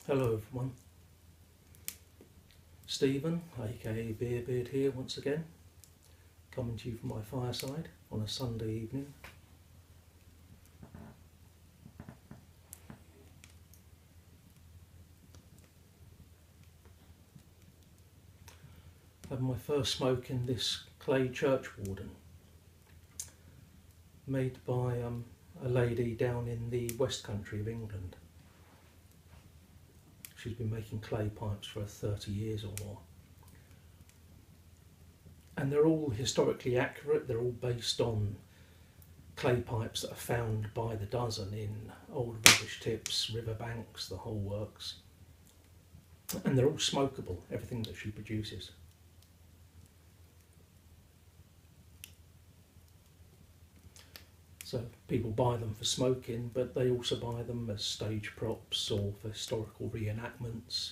Hello everyone, Stephen aka Beerbeard here once again, coming to you from my fireside on a Sunday evening. Having my first smoke in this clay church warden, made by a lady down in the West Country of England. She's been making clay pipes for 30 years or more. And they're all historically accurate, they're all based on clay pipes that are found by the dozen in old rubbish tips, riverbanks, the whole works. And they're all smokable, everything that she produces. So people buy them for smoking, but they also buy them as stage props or for historical reenactments.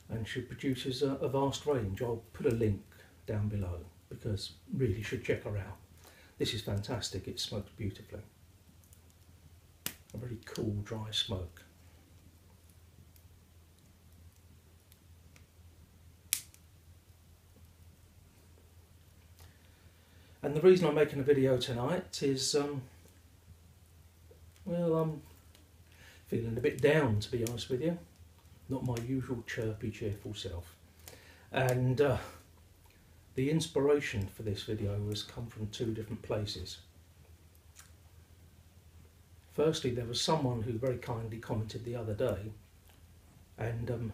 And she produces a vast range. I'll put a link down below because really should check her out. This is fantastic, it smokes beautifully. A very cool dry smoke. And the reason I'm making a video tonight is, well, I'm feeling a bit down, to be honest with you. Not my usual chirpy, cheerful self. And the inspiration for this video has come from two different places. Firstly, there was someone who very kindly commented the other day and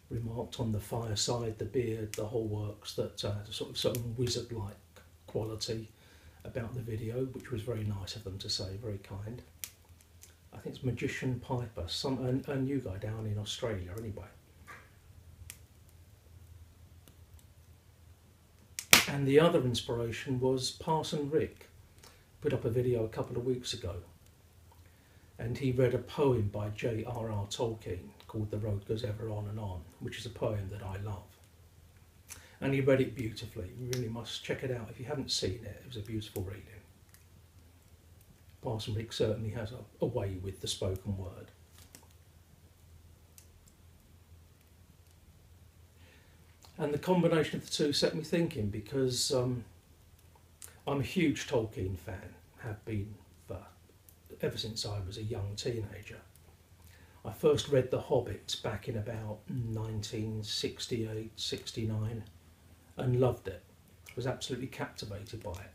remarked on the fireside, the beard, the whole works, that had a sort of some wizard-like quality about the video, which was very nice of them to say, very kind. I think it's Magician Piper, a new guy down in Australia anyway. And the other inspiration was Parson Rick, put up a video a couple of weeks ago, and he read a poem by J.R.R. Tolkien called The Road Goes Ever On and On, which is a poem that I love. And he read it beautifully. You really must check it out if you haven't seen it. It was a beautiful reading. Parson Rick certainly has a way with the spoken word. And the combination of the two set me thinking, because I'm a huge Tolkien fan, have been ever since I was a young teenager. I first read The Hobbit back in about 1968, 69 and loved it. I was absolutely captivated by it.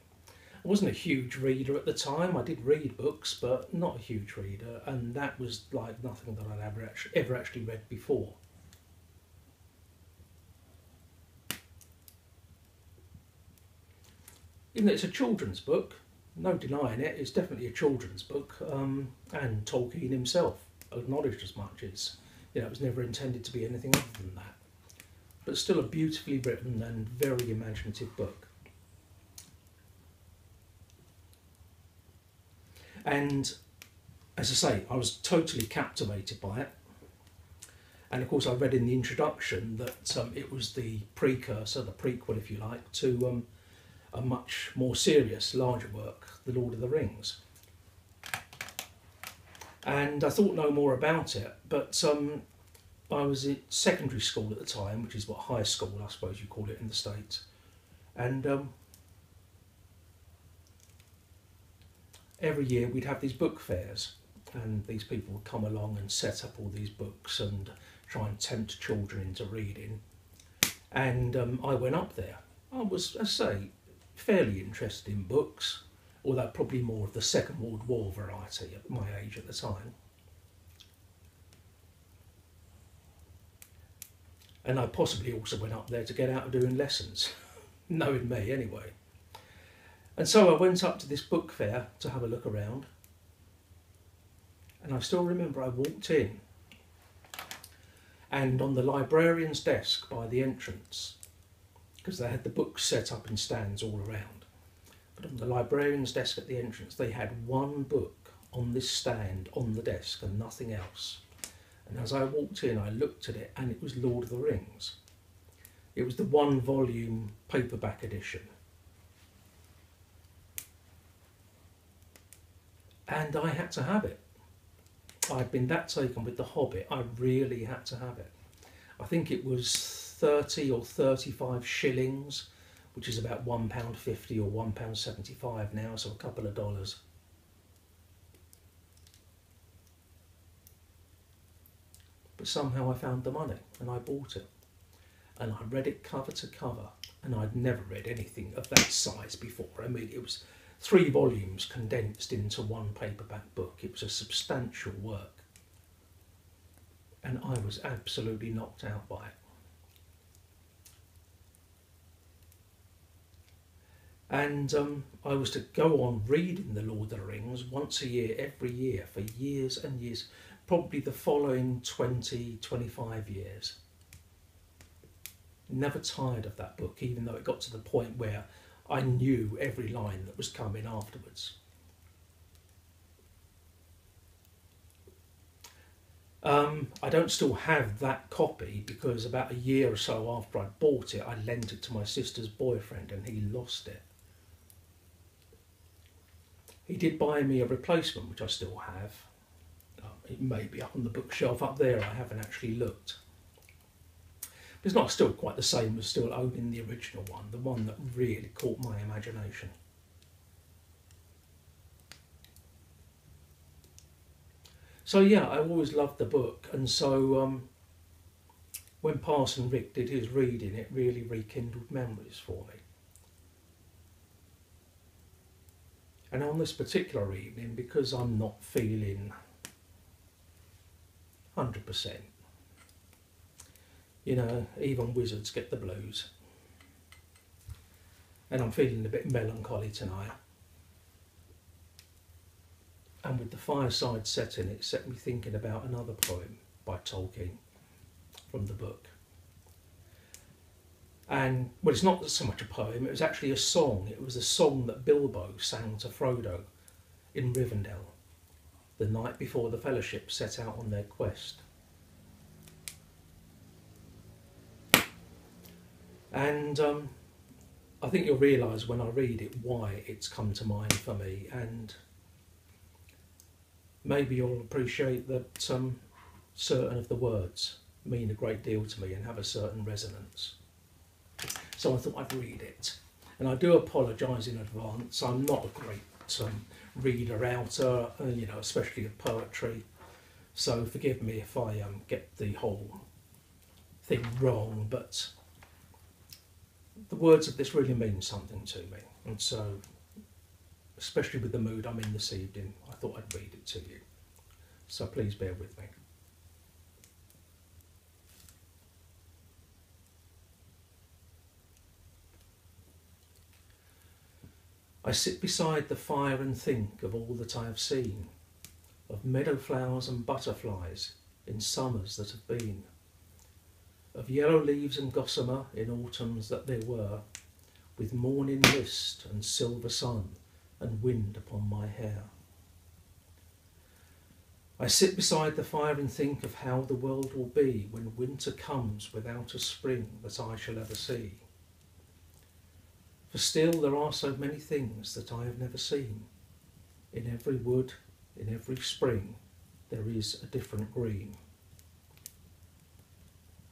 I wasn't a huge reader at the time. I did read books, but not a huge reader, and that was like nothing that I'd ever actually read before. Even though it's a children's book, no denying it, it's definitely a children's book, and Tolkien himself acknowledged as much. It was never intended to be anything other than that. But still a beautifully written and very imaginative book. And as I say, I was totally captivated by it. And of course I read in the introduction that it was the precursor, the prequel if you like, to a much more serious, larger work, The Lord of the Rings. And I thought no more about it, but I was at secondary school at the time, which is what high school, I suppose you call it in the States. And every year we'd have these book fairs, and these people would come along and set up all these books and try and tempt children into reading. And I went up there. I was, as I say, fairly interested in books, although probably more of the Second World War variety at my age at the time. And I possibly also went up there to get out of doing lessons, knowing me anyway. And so I went up to this book fair to have a look around, and I still remember I walked in, and on the librarian's desk by the entrance, because they had the books set up in stands all around, but on the librarian's desk at the entrance they had one book on this stand on the desk and nothing else. And as I walked in I looked at it, and it was Lord of the Rings. It was the 1-volume paperback edition. And I had to have it. I'd been that taken with The Hobbit, I really had to have it. I think it was 30 or 35 shillings, which is about £1.50 or £1.75 now, so a couple of dollars. But somehow I found the money and I bought it. And I read it cover to cover, and I'd never read anything of that size before. I mean, it was 3 volumes condensed into one paperback book. It was a substantial work. And I was absolutely knocked out by it. And I was to go on reading The Lord of the Rings once a year, every year, for years and years, probably the following 20, 25 years. Never tired of that book, even though it got to the point where I knew every line that was coming afterwards. I don't still have that copy because about a year or so after I bought it, I lent it to my sister's boyfriend and he lost it. He did buy me a replacement, which I still have. It may be up on the bookshelf up there, I haven't actually looked. But it's not still quite the same as still owning the original one, the one that really caught my imagination. So yeah, I always loved the book, and so when Parson Rick did his reading, it really rekindled memories for me. And on this particular evening, because I'm not feeling 100%, you know, even wizards get the blues, and I'm feeling a bit melancholy tonight. And with the Fireside setting, it set me thinking about another poem by Tolkien from the book. And, well, it's not so much a poem, it was actually a song. It was a song that Bilbo sang to Frodo in Rivendell the night before the Fellowship set out on their quest. And I think you'll realise when I read it why it's come to mind for me, and maybe you'll appreciate that certain of the words mean a great deal to me and have a certain resonance. So I thought I'd read it. And I do apologise in advance. I'm not a great reader-outer, you know, especially of poetry. So forgive me if I get the whole thing wrong, but the words of this really mean something to me. And so, especially with the mood I'm in this evening, I thought I'd read it to you. So please bear with me. I sit beside the fire and think of all that I have seen, of meadow flowers and butterflies in summers that have been, of yellow leaves and gossamer in autumns that there were, with morning mist and silver sun and wind upon my hair. I sit beside the fire and think of how the world will be when winter comes without a spring that I shall ever see. For still there are so many things that I have never seen. In every wood, in every spring, there is a different green.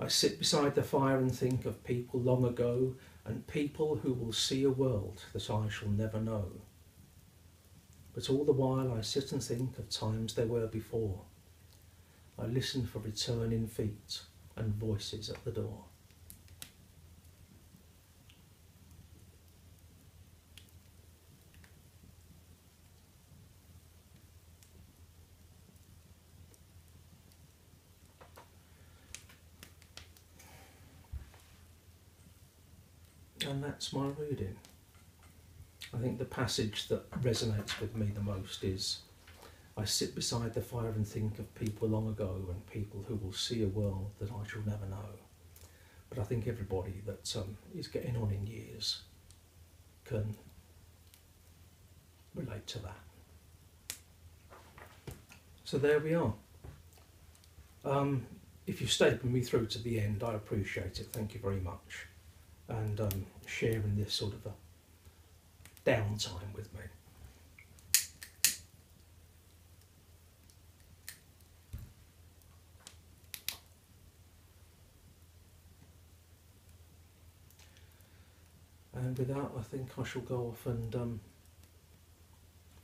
I sit beside the fire and think of people long ago and people who will see a world that I shall never know. But all the while I sit and think of times there were before. I listen for returning feet and voices at the door. And that's my reading. I think the passage that resonates with me the most is, I sit beside the fire and think of people long ago and people who will see a world that I shall never know. But I think everybody that is getting on in years can relate to that. So there we are. If you've stayed with me through to the end, I appreciate it. Thank you very much. And sharing this sort of a downtime with me. And with that, I think I shall go off and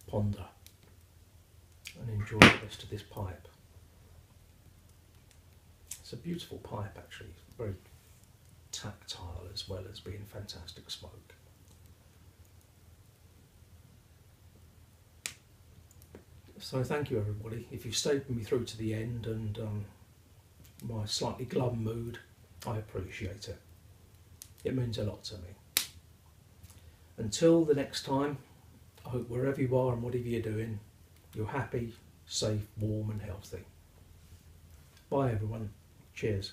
ponder and enjoy the rest of this pipe. It's a beautiful pipe, actually, very tactile as well as being fantastic smoke. So thank you everybody. If you've stayed with me through to the end and my slightly glum mood, I appreciate it. It means a lot to me. Until the next time, I hope wherever you are and whatever you're doing, you're happy, safe, warm and healthy. Bye everyone. Cheers.